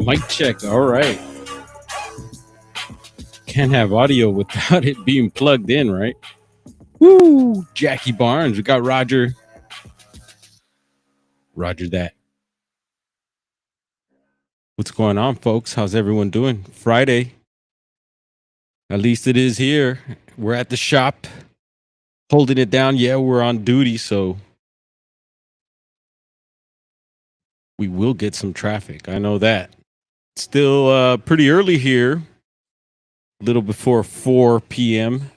Mic check. All right. Can't have audio without it being plugged in, right? Woo! Jackie Barnes. We got Roger. Roger that. What's going on, folks? How's everyone doing? Friday. At least it is here. We're at the shop holding it down. Yeah, we're on duty, so we will get some traffic. I know that. Still pretty early here. A little before 4 p.m.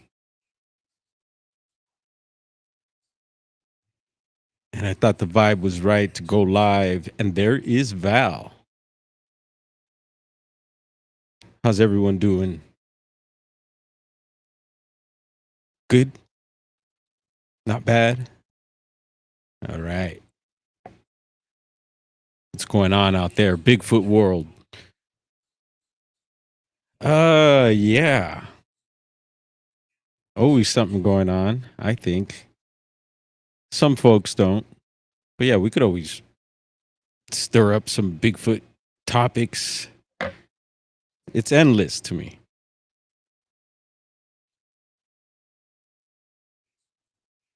And I thought the vibe was right to go live. And there is Val. How's everyone doing? Good? Not bad? All right. What's going on out there? Bigfoot world. Yeah. Always something going on, I think. Some folks don't. But yeah, we could always stir up some Bigfoot topics. It's endless to me.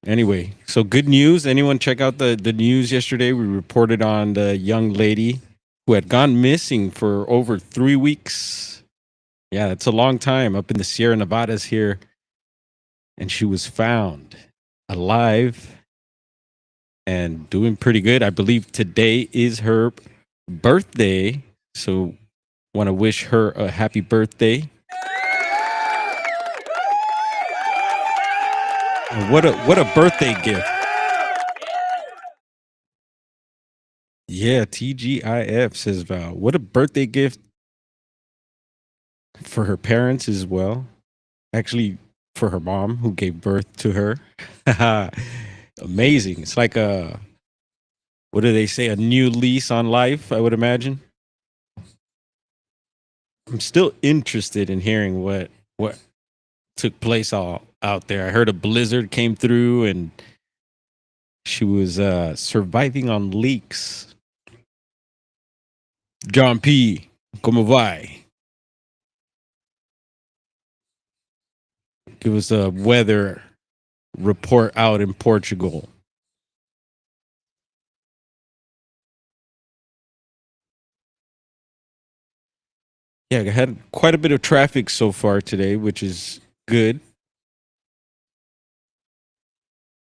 Anyway, so good news. Anyone check out the news yesterday? We reported on the young lady who had gone missing for over 3 weeks. Yeah, that's a long time up in the Sierra Nevadas here. And she was found alive and doing pretty good. I believe today is her birthday. So want to wish her a happy birthday. What a birthday gift. Yeah, TGIF says Val. What a birthday gift for her parents as well. Actually, for her mom who gave birth to her. Amazing. It's like what do they say? A new lease on life, I would imagine. I'm still interested in hearing what took place all out there. I heard a blizzard came through and she was surviving on leaks. John P, como vai? Give us a weather report out in Portugal. Yeah, I had quite a bit of traffic so far today, which is good.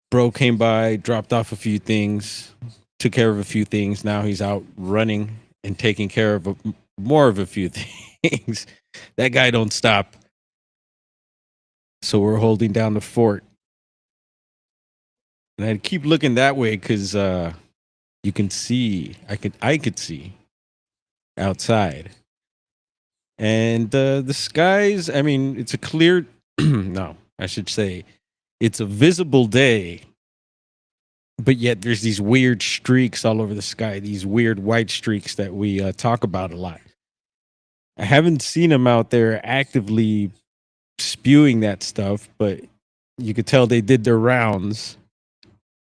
Bro came by, dropped off a few things, took care of a few things. Now he's out running and taking care of more of a few things. That guy don't stop. So we're holding down the fort. And I'd keep looking that way because you can see, I could see outside. And the skies, I mean, it's a clear, no, I should say, it's a visible day. But yet there's these weird streaks all over the sky, these weird white streaks that we talk about a lot. I haven't seen them out there actively spewing that stuff, but you could tell they did their rounds.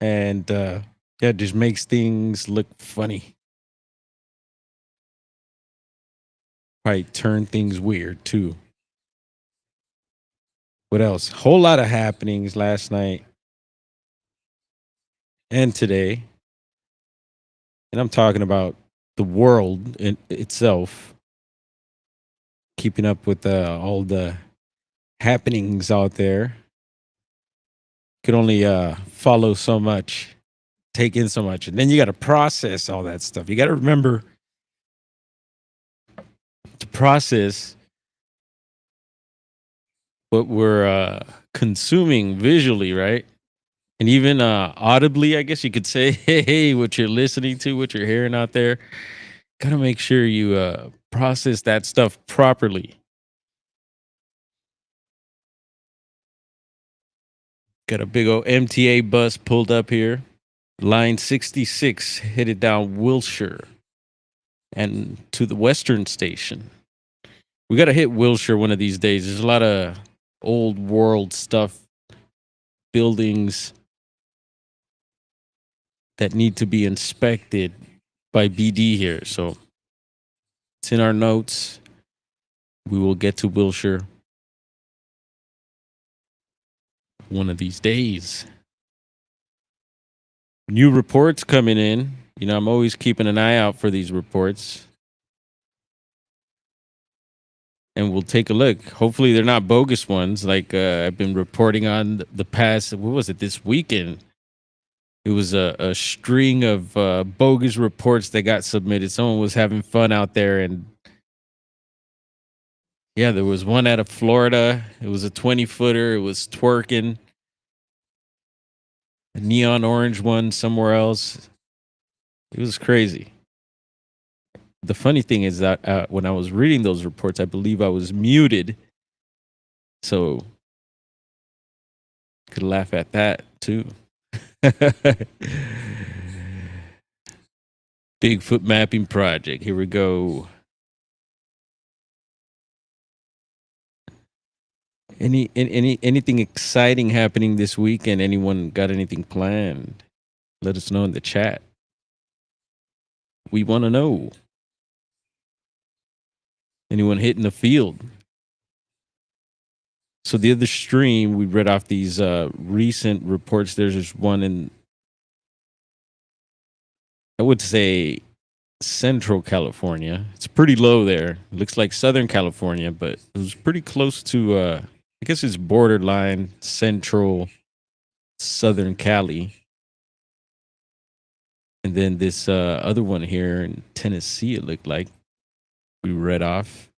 And yeah, it just makes things look funny. Probably turn things weird too. What else? Whole lot of happenings last night and today. And I'm talking about the world in itself, keeping up with all the happenings out there. Could only follow so much, take in so much, and then you got to process all that stuff. You got to remember to process what we're consuming visually, right? And even audibly, I guess you could say, hey, what you're listening to, what you're hearing out there. Got to make sure you process that stuff properly. Got a big old MTA bus pulled up here. Line 66 headed down Wilshire and to the Western Station. We got to hit Wilshire one of these days. There's a lot of old world stuff, buildings that need to be inspected by BD here. So It's in our notes. We will get to Wilshire one of these days. New reports coming in. You know, I'm always keeping an eye out for these reports. And we'll take a look. Hopefully, they're not bogus ones like I've been reporting on the past. What was it this weekend? It was a string of bogus reports that got submitted. Someone was having fun out there, and yeah, there was one out of Florida. It was a 20-footer. It was twerking. A neon orange one somewhere else. It was crazy. The funny thing is that when I was reading those reports, I believe I was muted, so could laugh at that too. Bigfoot mapping project. Here we go. Anything exciting happening this weekend? Anyone got anything planned? Let us know in the chat. We want to know. Anyone hitting the field? So the other stream, we read off these recent reports. There's just one in, I would say, Central California. It's pretty low there. It looks like Southern California, but it was pretty close to, I guess it's borderline Central Southern Cali. And then this other one here in Tennessee, it looked like we read off.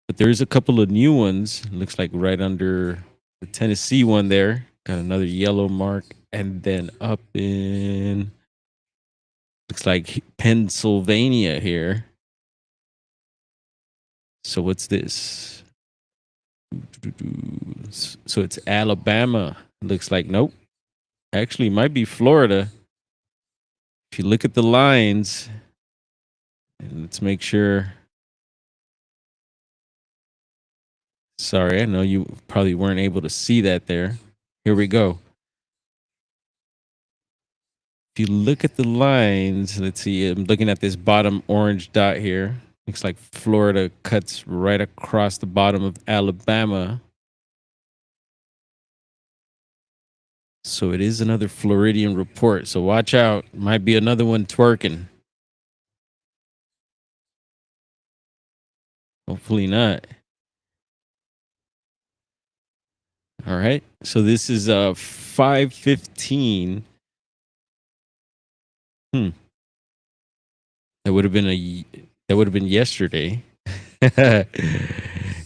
But there's a couple of new ones. It looks like right under the Tennessee one there. Got another yellow mark. And then up in, looks like Pennsylvania here. So what's this? So it's Alabama. Looks like, nope. Actually, it might be Florida. If you look at the lines, and let's make sure. Sorry, I know you probably weren't able to see that there. Here we go. If you look at the lines, let's see, I'm looking at this bottom orange dot here. Looks like Florida cuts right across the bottom of Alabama. So it is another Floridian report. So watch out. Might be another one twerking. Hopefully not. All right. So this is 5:15. That would have been yesterday at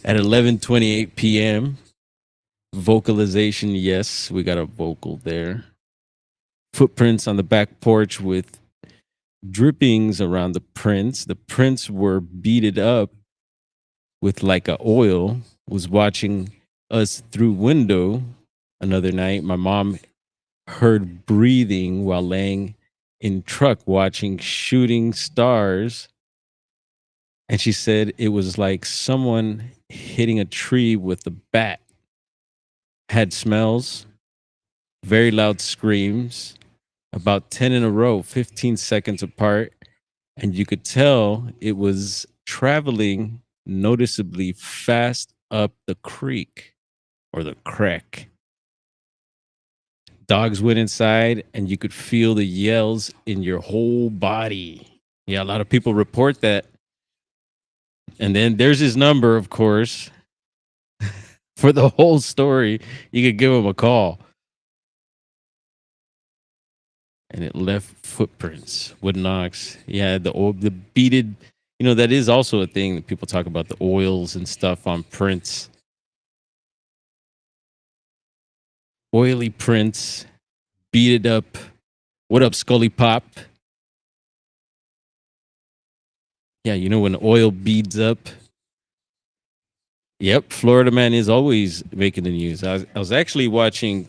11:28 p.m. Vocalization, yes, we got a vocal there. Footprints on the back porch with drippings around the prints. The prints were beaded up with like a oil. Was watching us through window another night. My mom heard breathing while laying in truck watching shooting stars. And she said it was like someone hitting a tree with a bat. Had smells, very loud screams, about 10 in a row, 15 seconds apart. And you could tell it was traveling noticeably fast up the creek or the creek. Dogs went inside and you could feel the yells in your whole body. Yeah, a lot of people report that. And then there's his number, of course. For the whole story, you could give him a call. And it left footprints, wood knocks. Yeah, the beaded, you know, that is also a thing that people talk about, the oils and stuff on prints. Oily prints, beaded up. What up, Scully Pop? Yeah, you know when oil beads up. Yep, Florida man is always making the news. I was actually watching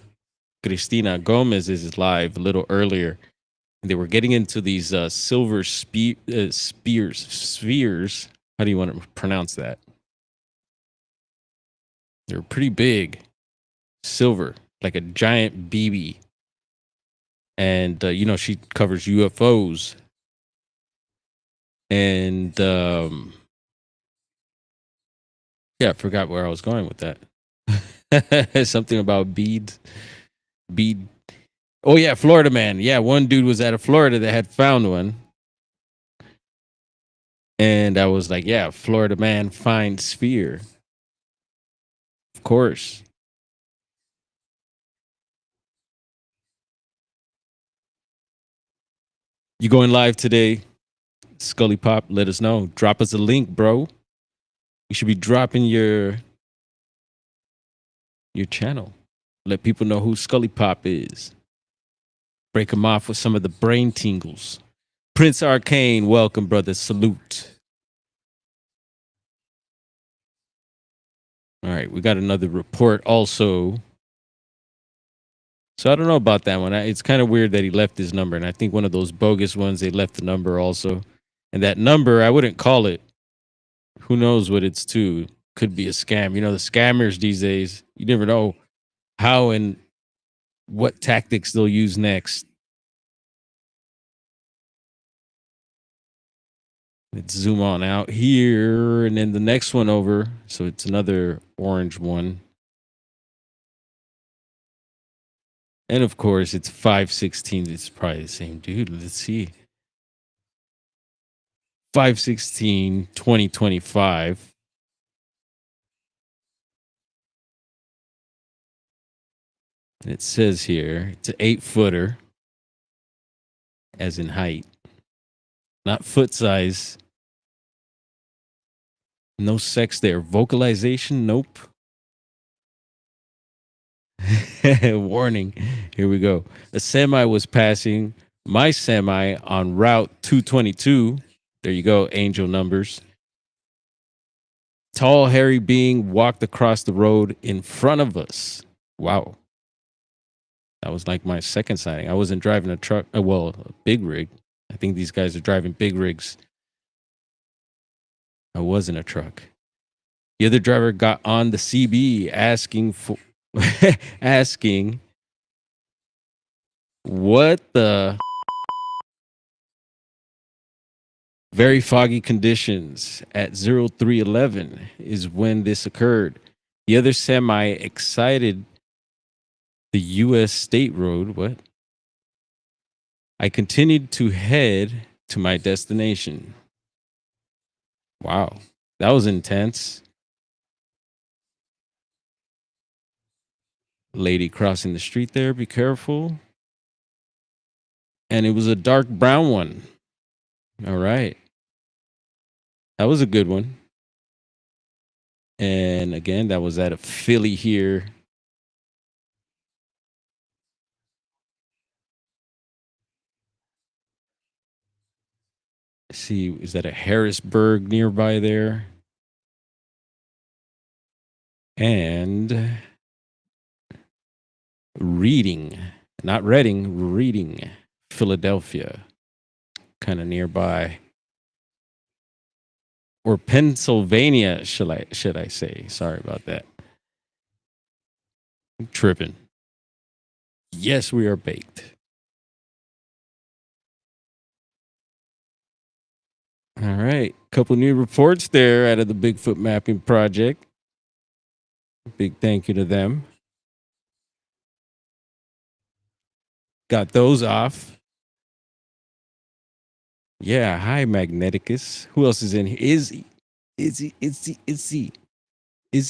Cristina Gomez's live a little earlier. They were getting into these silver spheres. How do you want to pronounce that? They're pretty big, silver, like a giant BB. And you know, she covers UFOs. And Yeah, I forgot where I was going with that. Something about beads. Bead. Oh yeah, Florida man. Yeah, one dude was out of Florida that had found one, and I was like, yeah, Florida man finds sphere. Of course. You going live today, Scully Pop? Let us know. Drop us a link, bro. You should be dropping your channel. Let people know who Scully Pop is. Break them off with some of the brain tingles. Prince Arcane, welcome, brother. Salute. All right, we got another report also. So I don't know about that one. It's kind of weird that he left his number, and I think one of those bogus ones they left the number also. And that number, I wouldn't call it. Who knows what it's to? Could be a scam. You know, the scammers these days. You never know how and what tactics they'll use next. Let's zoom on out here, and then the next one over. So it's another orange one. And of course, it's 516. It's probably the same dude. Let's see. 516, 2025. And it says here it's an 8-footer, as in height, not foot size. No sex there. Vocalization, nope. Warning. Here we go. A semi was passing my semi on Route 222. There you go, angel numbers. Tall, hairy being walked across the road in front of us. Wow. That was like my second sighting. I wasn't driving a truck, well, a big rig. I think these guys are driving big rigs. I was in a truck. The other driver got on the CB asking for asking what the very foggy conditions at 0311 is when this occurred. The other semi excited the US State Road. What? I continued to head to my destination. Wow. That was intense. Lady crossing the street there. Be careful. And it was a dark brown one. All right. That was a good one. And again, that was at a Philly here. Let's see, is that a Harrisburg nearby there? And Reading, not Reading, Reading, Philadelphia, kind of nearby. Or Pennsylvania, should I say? Sorry about that. I'm tripping. Yes, we are baked. All right. Couple new reports there out of the Bigfoot Mapping Project. Big thank you to them. Got those off. Yeah. Hi, Magneticus. Who else is in here? Izzy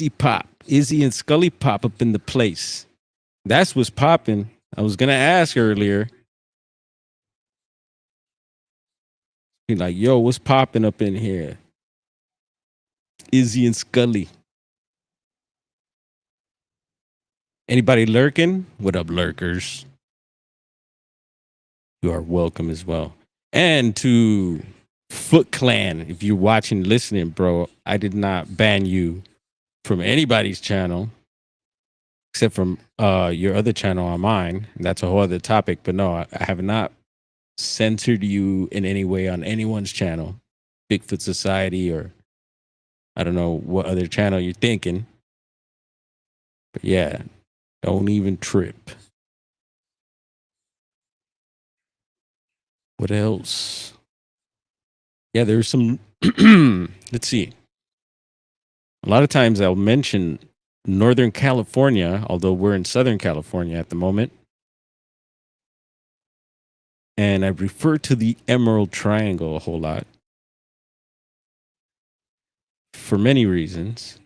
Pop. Izzy and Scully Pop up in the place. That's what's popping. I was going to ask earlier. Be like, yo, what's popping up in here? Izzy and Scully. Anybody lurking? What up, lurkers? You are welcome as well. And to Foot Clan, if you're watching, listening, bro, I did not ban you from anybody's channel except from your other channel on mine. That's a whole other topic. But no, I have not censored you in any way on anyone's channel, Bigfoot Society, or I don't know what other channel you're thinking. But yeah, don't even trip. What else? Yeah, there's some. Let's see. A lot of times I'll mention Northern California, although we're in Southern California at the moment. And I refer to the Emerald Triangle a whole lot for many reasons.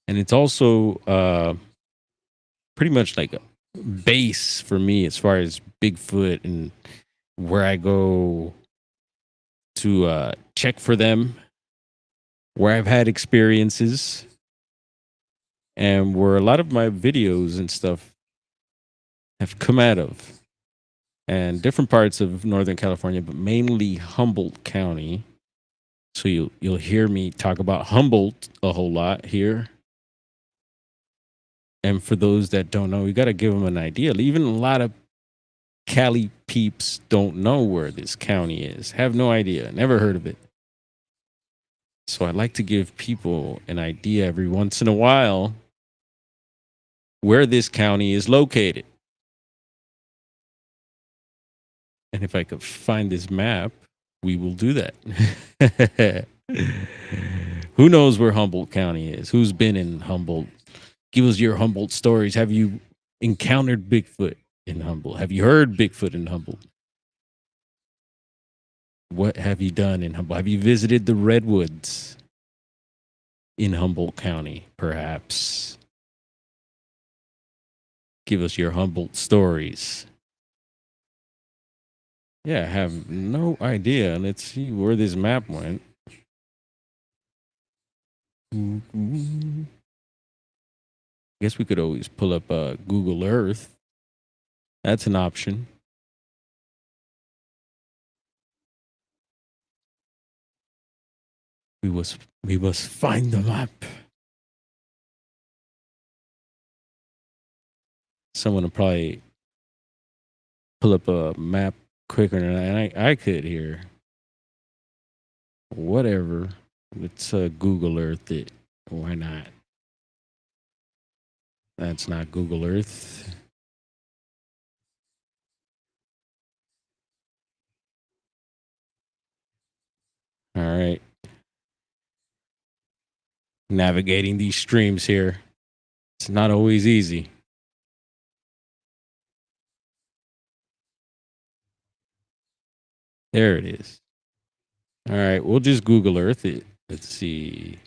And it's also pretty much like a base for me as far as Bigfoot and where I go to check for them, where I've had experiences, and where a lot of my videos and stuff have come out of. And different parts of Northern California, but mainly Humboldt County. So you'll hear me talk about Humboldt a whole lot here. And for those that don't know, you got to give them an idea. Even a lot of Cali peeps don't know where this county is, have no idea, never heard of it. So I like to give people an idea every once in a while where this county is located. And if I could find this map, we will do that. Who knows where Humboldt County is? Who's been in Humboldt? Give us your Humboldt stories. Have you encountered Bigfoot in Humboldt? Have you heard Bigfoot in Humboldt? What have you done in Humboldt? Have you visited the redwoods in Humboldt County, perhaps? Give us your Humboldt stories. Yeah, I have no idea. Let's see where this map went. Guess we could always pull up Google Earth. That's an option. We must find the map. Someone will probably pull up a map quicker than I could here. Whatever. Let's Google Earth it. Why not? That's not Google Earth. All right. Navigating these streams here. It's not always easy. There it is. All right. We'll just Google Earth it. Let's see.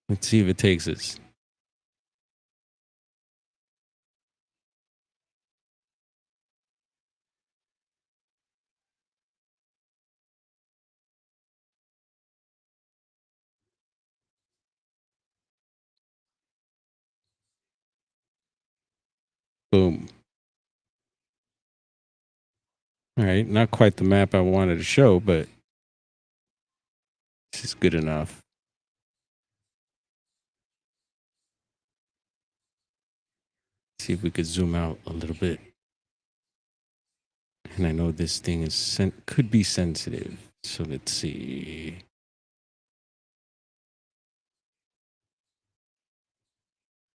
Let's see if it takes us. Boom. All right. Not quite the map I wanted to show, but this is good enough. See if we could zoom out a little bit. And I know this thing is could be sensitive. So let's see.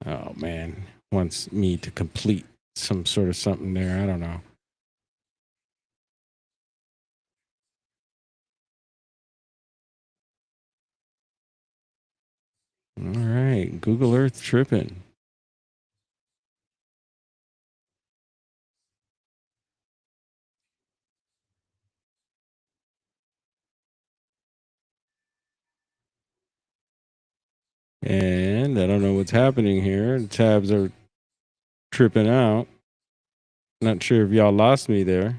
Oh man, wants me to complete some sort of something there. I don't know. All right, Google Earth tripping. And I don't know what's happening here. The tabs are tripping out. Not sure if y'all lost me there.